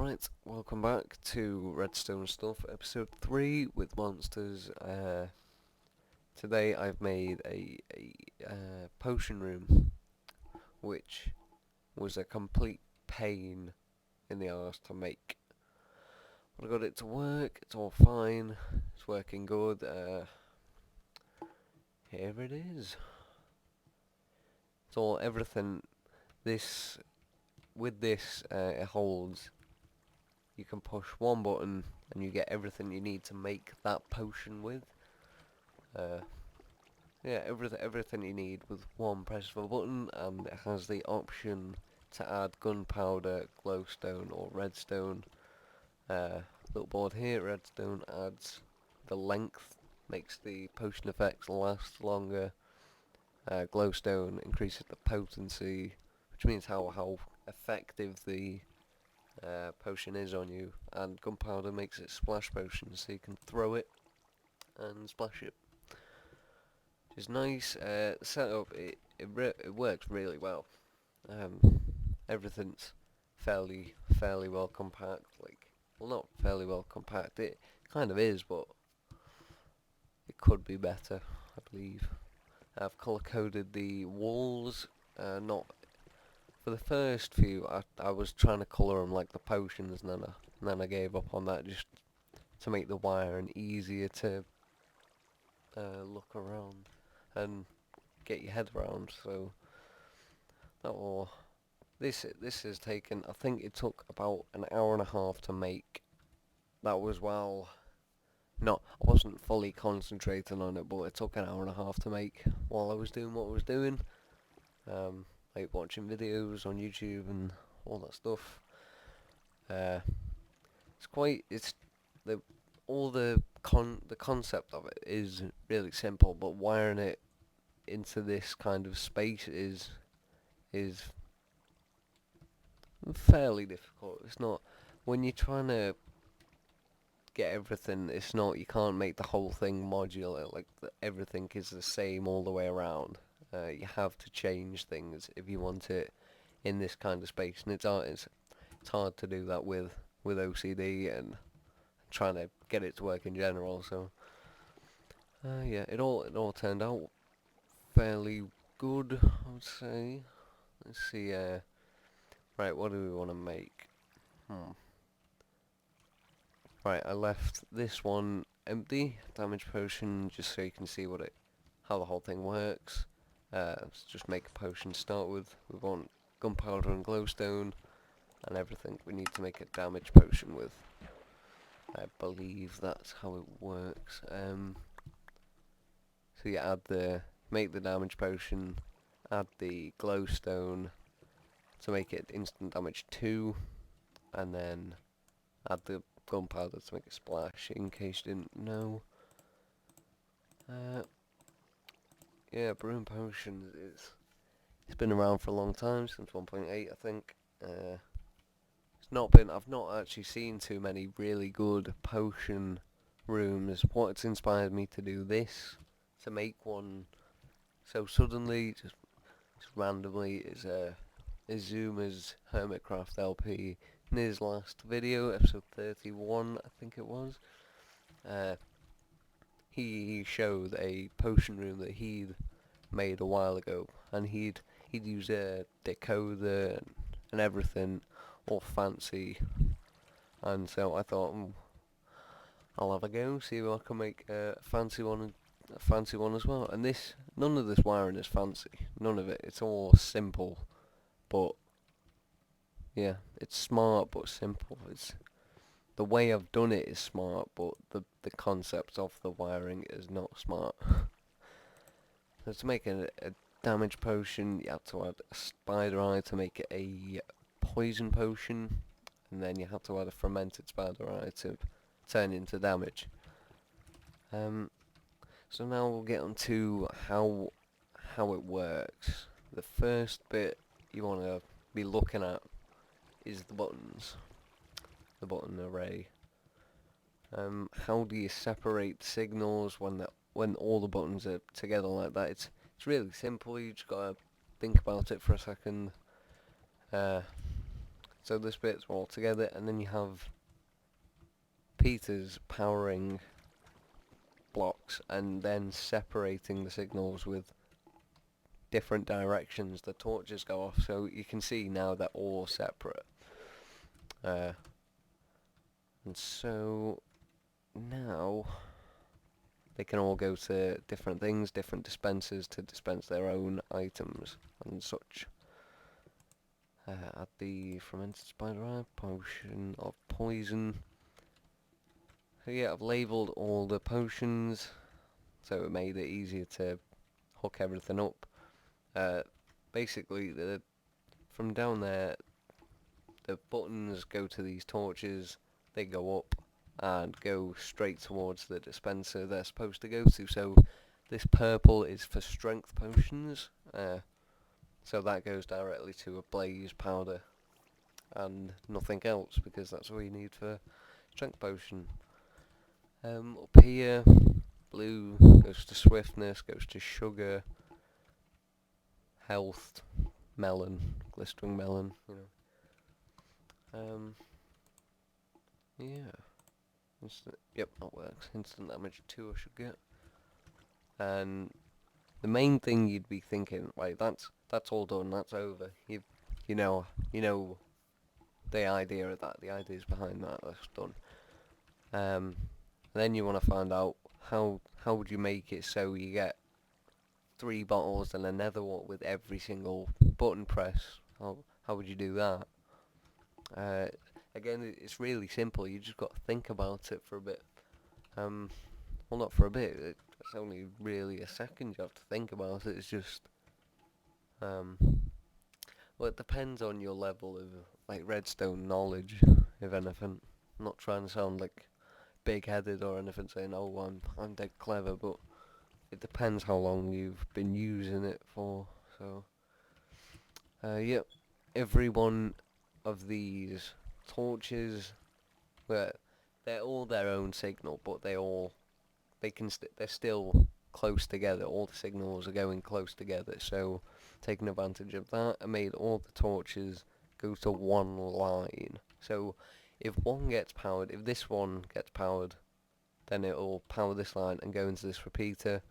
Right, welcome back to Redstone Stuff, episode 3 with monsters. Today I've made a potion room, which was a complete pain in the arse to make. But I got it to work, it's all fine, it's working good. Here it is. It's all, everything, this, with this, it holds. You can push one button and you get everything you need to make that potion with. Yeah, everything you need with one press of a button, and it has the option to add gunpowder, glowstone or redstone. Little board here, redstone adds the length, makes the potion effects last longer. Glowstone increases the potency, which means how effective the potion is on you, and gunpowder makes it splash potion, so you can throw it and splash it. Which is nice. The setup, it works really well. Everything's fairly well compact. Well, not fairly well compact. It kind of is, but it could be better, I believe. I've color coded the walls. Not for the first few. I was trying to color them like the potions, and then I gave up on that just to make the wiring easier to look around and get your head around. So that will. This has taken. I think it took about an hour and a half to make. That was while not. I wasn't fully concentrating on it, but it took an hour and a half to make while I was doing what I was doing. Like watching videos on YouTube and all that stuff. It's quite. It's the all the concept of it is really simple, but wiring it into this kind of space is fairly difficult. It's not when you're trying to get everything. It's not, you can't make the whole thing modular. Like everything is the same all the way around. You have to change things if you want it in this kind of space, and it's hard to do that with OCD and trying to get it to work in general. So yeah, it all turned out fairly good, I would say. Let's see. Right, what do we want to make? Right, I left this one empty, damage potion, just so you can see how the whole thing works. Let's just make a potion to start with. We want gunpowder and glowstone, and everything we need to make a damage potion with. I believe that's how it works. So you make the damage potion, add the glowstone to make it instant damage 2, and then add the gunpowder to make a splash, in case you didn't know. Yeah, Broom Potions it's been around for a long time, since 1.8 I think. I've not actually seen too many really good potion rooms. What's inspired me to do this, to make one so suddenly, just randomly, is Izuma's Hermitcraft LP. In his last video, episode 31 I think it was, he showed a potion room that he'd made a while ago, and he'd use a decoder and everything, all fancy, and so I thought, I'll have a go, see if I can make a fancy one as well. And none of this wiring is fancy, none of it. It's all simple, but yeah, it's smart but simple. It's the way I've done it is smart, but the concept of the wiring is not smart. So to make a damage potion, you have to add a spider eye to make it a poison potion, and then you have to add a fermented spider eye to turn into damage. So now we'll get on to how it works. The first bit you want to be looking at is the buttons, the button array. How do you separate signals when all the buttons are together like that? It's really simple. You just gotta think about it for a second. So this bit's all together, and then you have Peter's powering blocks and then separating the signals with different directions the torches go off. So you can see now they're all separate. And so now they can all go to different things, different dispensers to dispense their own items and such. Add the fermented spider eye, potion of poison. So yeah, I've labelled all the potions, so it made it easier to hook everything up. Basically, from down there, the buttons go to these torches, they go up and go straight towards the dispenser they're supposed to go to. So this purple is for strength potions, so that goes directly to a blaze powder and nothing else, because that's all you need for strength potion. Up here, blue goes to swiftness, goes to sugar, health, melon, glistering melon, you know. Yeah. Yep, that works. Instant damage 2 I should get. And the main thing you'd be thinking, right, that's all done, that's over. You know the idea of that, the ideas behind that, that's done. Then you want to find out how would you make it so you get 3 bottles and a nether wart with every single button press. How would you do that? Again, it's really simple. You just got to think about it for a bit. Well, not for a bit. It's only really a second you have to think about it. It's just, well, it depends on your level of like redstone knowledge, if anything. I'm not trying to sound like big-headed or anything, saying, "Oh, I'm dead clever," but it depends how long you've been using it for. So, yep, every one of these torches, where they're all their own signal, but they're still close together. All the signals are going close together. So, taking advantage of that, I made all the torches go to one line. So, if this one gets powered, then it'll power this line and go into this repeater.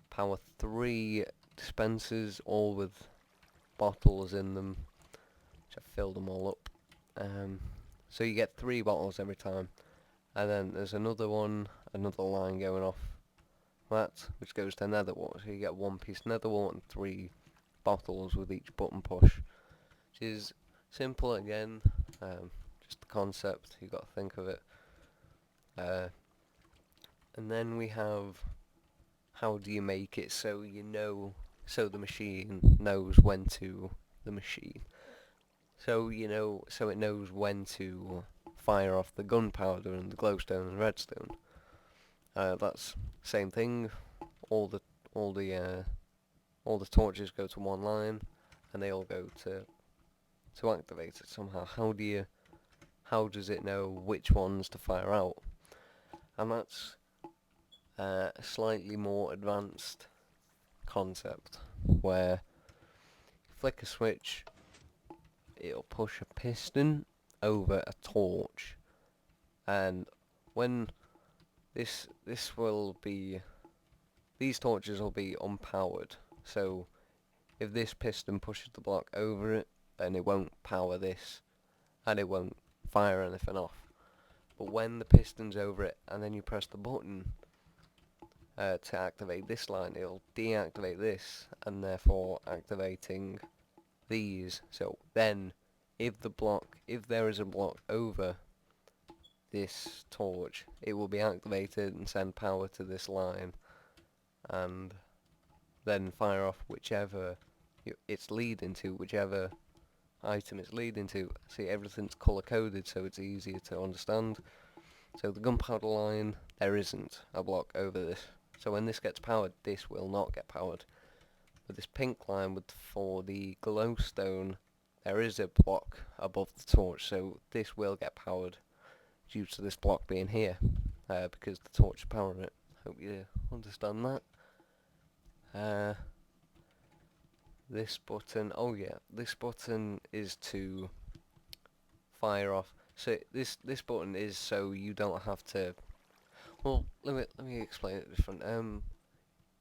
Power 3 dispensers, all with bottles in them, which I've filled them all up. So you get 3 bottles every time, and then there's another line going off that, which goes to nether wart. So you get 1 piece nether wart and 3 bottles with each button push, which is simple again. Just the concept, you got to think of it. And then we have, how do you make it so so the machine knows when to so it knows when to fire off the gunpowder and the glowstone and redstone. That's same thing. All the torches go to one line, and they all go to activate it somehow. How does it know which ones to fire out? And that's a slightly more advanced concept, where you flick a switch, it'll push a piston over a torch, and when these torches will be unpowered. So if this piston pushes the block over it, then it won't power this, and it won't fire anything off. But when the piston's over it, and then you press the button to activate this line, it'll deactivate this, and therefore activating these. So then, if there is a block over this torch, it will be activated and send power to this line, and then fire off whichever it's leading to, whichever item it's leading to. See, everything's colour coded, so it's easier to understand. So the gunpowder line, there isn't a block over this. So when this gets powered, this will not get powered. With this pink line for the glowstone, there is a block above the torch, so this will get powered due to this block being here, because the torch is powering it. Hope you understand that. This button, this button is to fire off. So this button is so you don't have to. Well, let me explain it different.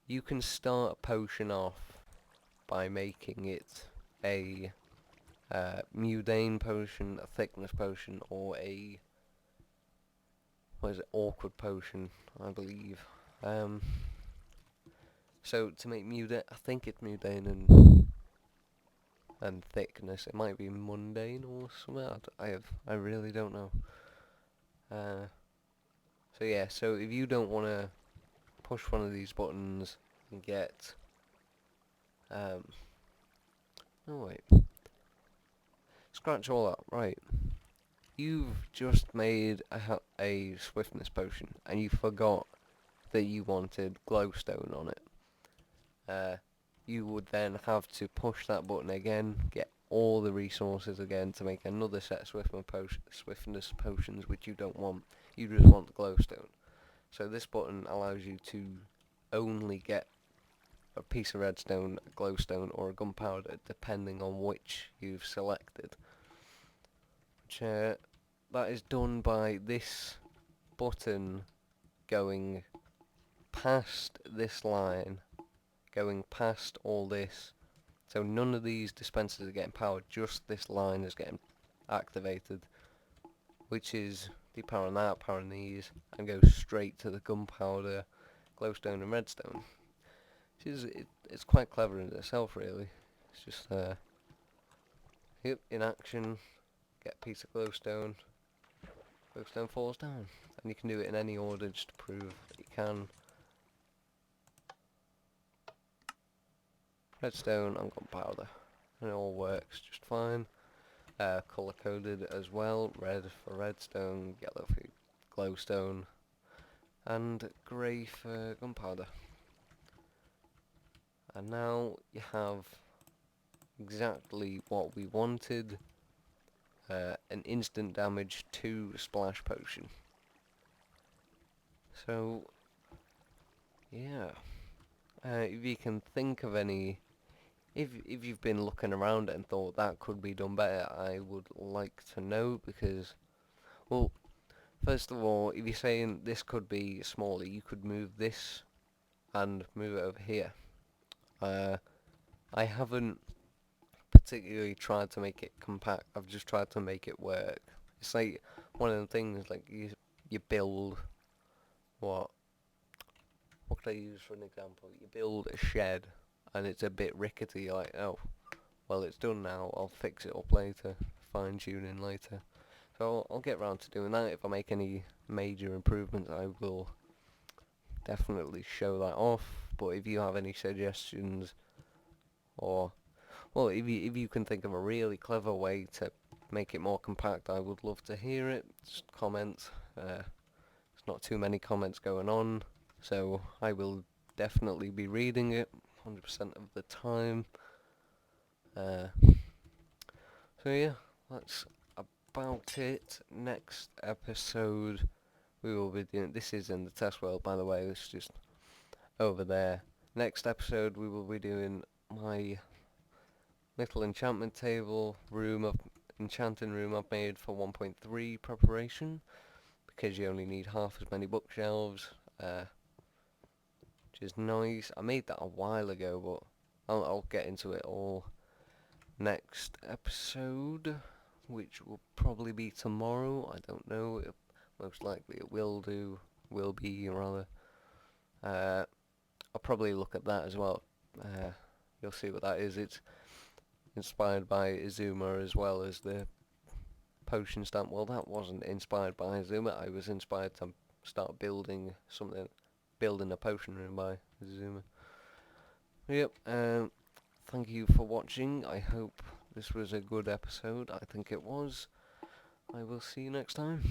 You can start a potion off by making it a mundane potion, a thickness potion, or a awkward potion, I believe. So to make mundane, I think it's mundane and thickness. It might be mundane or something. I really don't know. So yeah, so if you don't want to push one of these buttons and get oh wait, scratch all that. Right, you've just made a swiftness potion and you forgot that you wanted glowstone on it. You would then have to push that button again, get all the resources again to make another set of swiftness potions, which you don't want. You just want the glowstone. So this button allows you to only get a piece of redstone, a glowstone, or a gunpowder, depending on which you've selected. Which, that is done by this button going past this line, going past all this. So none of these dispensers are getting powered, just this line is getting activated, which is depowering that, powering these, and goes straight to the gunpowder, glowstone and redstone. It's quite clever in itself, really. It's just in action, get a piece of glowstone falls down, and you can do it in any order just to prove that you can. Redstone and gunpowder, and it all works just fine. Colour coded as well, red for redstone, yellow for glowstone, and grey for gunpowder. And now you have exactly what we wanted, an instant damage 2 splash potion. So yeah, if you can think of any, if you've been looking around and thought that could be done better, I would like to know, because, well, first of all, if you're saying this could be smaller, you could move this and move it over here. I haven't particularly tried to make it compact. I've just tried to make it work. It's like one of the things, like you build what could I use for an example? You build a shed and it's a bit rickety. You're like, oh, well, it's done now. I'll fix it up later, fine tuning later. So I'll get round to doing that. If I make any major improvements, I will definitely show that off. But if you have any suggestions, or, well, if you can think of a really clever way to make it more compact, I would love to hear it. Just comment. There's not too many comments going on, so I will definitely be reading it 100% of the time. So yeah, that's about it. Next episode we will be doing, this is in the test world, by the way, it's just over there. Next episode we will be doing my little enchantment table enchanting room I've made for 1.3 preparation, because you only need half as many bookshelves, which is nice. I made that a while ago, but I'll get into it all next episode, which will probably be tomorrow. I don't know. Most likely it will be rather. I'll probably look at that as well. You'll see what that is. It's inspired by Izuma as well as the potion stamp. Well, that wasn't inspired by Izuma. I was inspired to start building a potion room by Izuma. Yep. Thank you for watching. I hope this was a good episode. I think it was. I will see you next time.